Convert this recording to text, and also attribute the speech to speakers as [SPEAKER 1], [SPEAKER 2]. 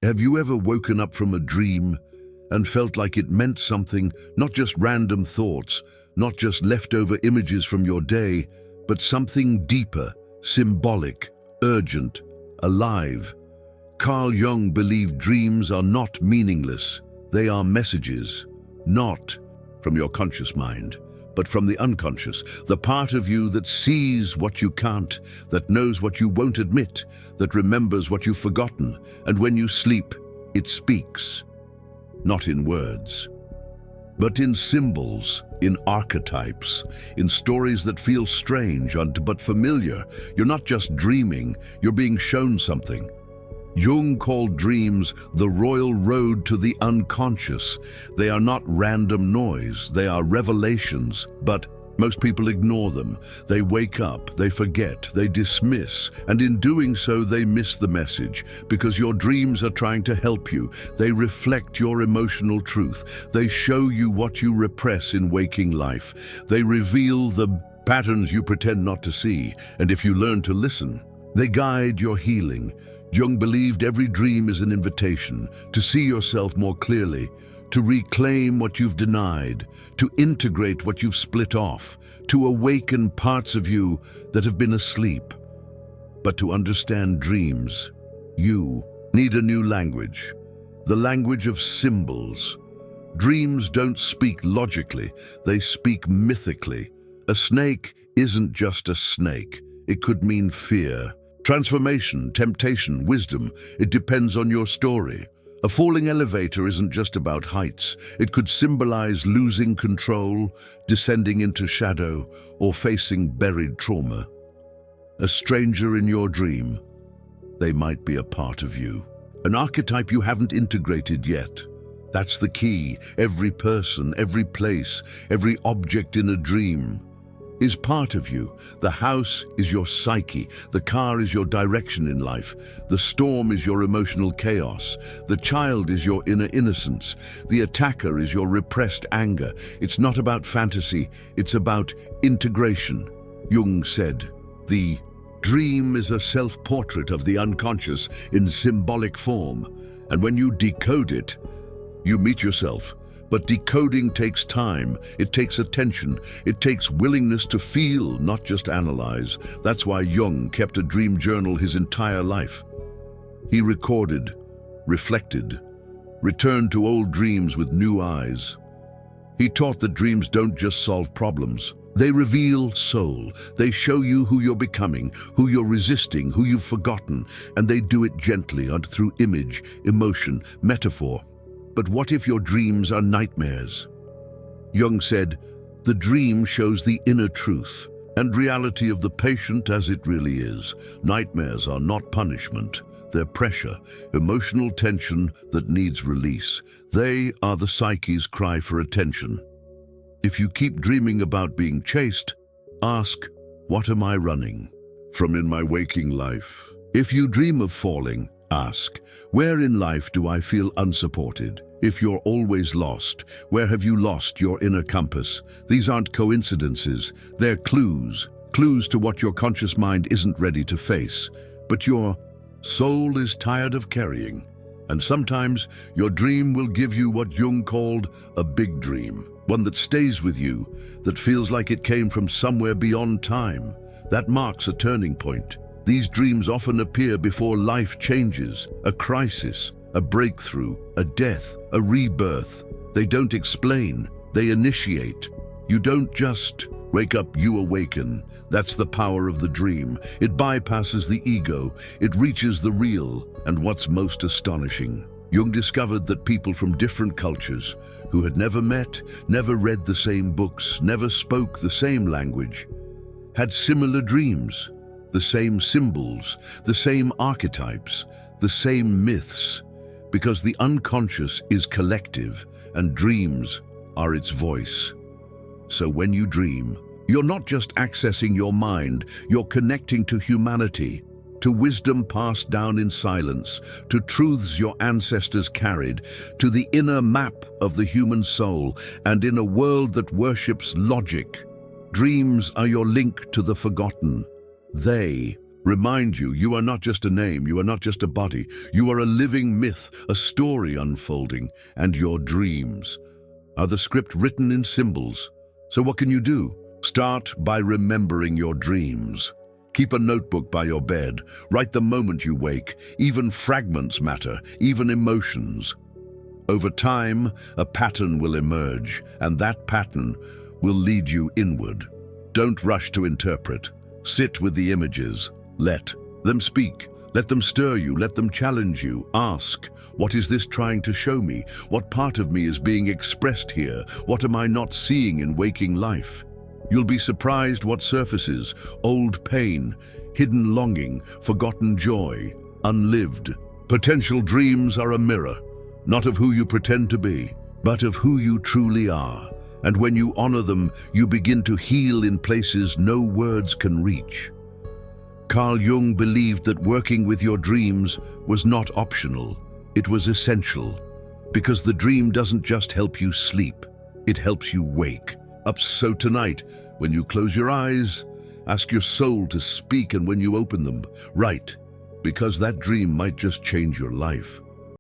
[SPEAKER 1] Have you ever woken up from a dream and felt like it meant something, not just random thoughts, not just leftover images from your day, but something deeper, symbolic, urgent, alive? Carl Jung believed dreams are not meaningless. They are messages, not from your conscious mind, but from the unconscious, the part of you that sees what you can't, that knows what you won't admit, that remembers what you've forgotten. And when you sleep, it speaks, not in words, but in symbols, in archetypes, in stories that feel strange but familiar. You're not just dreaming, you're being shown something. Jung called dreams the royal road to the unconscious. They are not random noise, they are revelations, but most people ignore them. They wake up, they forget, they dismiss, and in doing so they miss the message, because your dreams are trying to help you. They reflect your emotional truth. They show you what you repress in waking life. They reveal the patterns you pretend not to see, and if you learn to listen, they guide your healing. Jung believed every dream is an invitation to see yourself more clearly, to reclaim what you've denied, to integrate what you've split off, to awaken parts of you that have been asleep. But to understand dreams, you need a new language, the language of symbols. Dreams don't speak logically, they speak mythically. A snake isn't just a snake. It could mean fear, transformation, temptation, wisdom. It depends on your story. A falling elevator isn't just about heights. It could symbolize losing control, descending into shadow, or facing buried trauma. A stranger in your dream, they might be a part of you. An archetype you haven't integrated yet. That's the key. Every person, every place, every object in a dream is part of you. The house is your psyche. The car is your direction in life. The storm is your emotional chaos. The child is your inner innocence. The attacker is your repressed anger. It's not about fantasy, it's about integration. Jung said, the dream is a self-portrait of the unconscious in symbolic form. And when you decode it, you meet yourself. But decoding takes time, it takes attention, it takes willingness to feel, not just analyze. That's why Jung kept a dream journal his entire life. He recorded, reflected, returned to old dreams with new eyes. He taught that dreams don't just solve problems. They reveal soul. They show you who you're becoming, who you're resisting, who you've forgotten, and they do it gently and through image, emotion, metaphor. But what if your dreams are nightmares? Jung said, the dream shows the inner truth and reality of the patient as it really is. Nightmares are not punishment. They're pressure, emotional tension that needs release. They are the psyche's cry for attention. If you keep dreaming about being chased, ask, what am I running from in my waking life? If you dream of falling, ask, where in life do I feel unsupported? If you're always lost, where have you lost your inner compass? These aren't coincidences, they're clues. Clues to what your conscious mind isn't ready to face, but your soul is tired of carrying. And sometimes your dream will give you what Jung called a big dream, one that stays with you, that feels like it came from somewhere beyond time. That marks a turning point. These dreams often appear before life changes, a crisis, a breakthrough, a death, a rebirth. They don't explain, they initiate. You don't just wake up, you awaken. That's the power of the dream. It bypasses the ego, it reaches the real. And what's most astonishing, Jung discovered that people from different cultures, who had never met, never read the same books, never spoke the same language, had similar dreams, the same symbols, the same archetypes, the same myths, because the unconscious is collective and dreams are its voice. So when you dream, you're not just accessing your mind, you're connecting to humanity, to wisdom passed down in silence, to truths your ancestors carried, to the inner map of the human soul. And in a world that worships logic, dreams are your link to the forgotten. They Remind you, you are not just a name, you are not just a body. You are a living myth, a story unfolding, and your dreams are the script written in symbols. So what can you do? Start by remembering your dreams. Keep a notebook by your bed. Write the moment you wake. Even fragments matter, even emotions. Over time, a pattern will emerge, and that pattern will lead you inward. Don't rush to interpret. Sit with the images. Let them speak. Let them stir you. Let them challenge you. Ask, what is this trying to show me? What part of me is being expressed here? What am I not seeing in waking life? You'll be surprised what surfaces: old pain, hidden longing, forgotten joy, unlived. Potential dreams are a mirror, not of who you pretend to be, but of who you truly are. And when you honor them, you begin to heal in places no words can reach. Carl Jung believed that working with your dreams was not optional, it was essential. Because the dream doesn't just help you sleep, it helps you wake. So tonight, when you close your eyes, ask your soul to speak, and when you open them, write, because that dream might just change your life.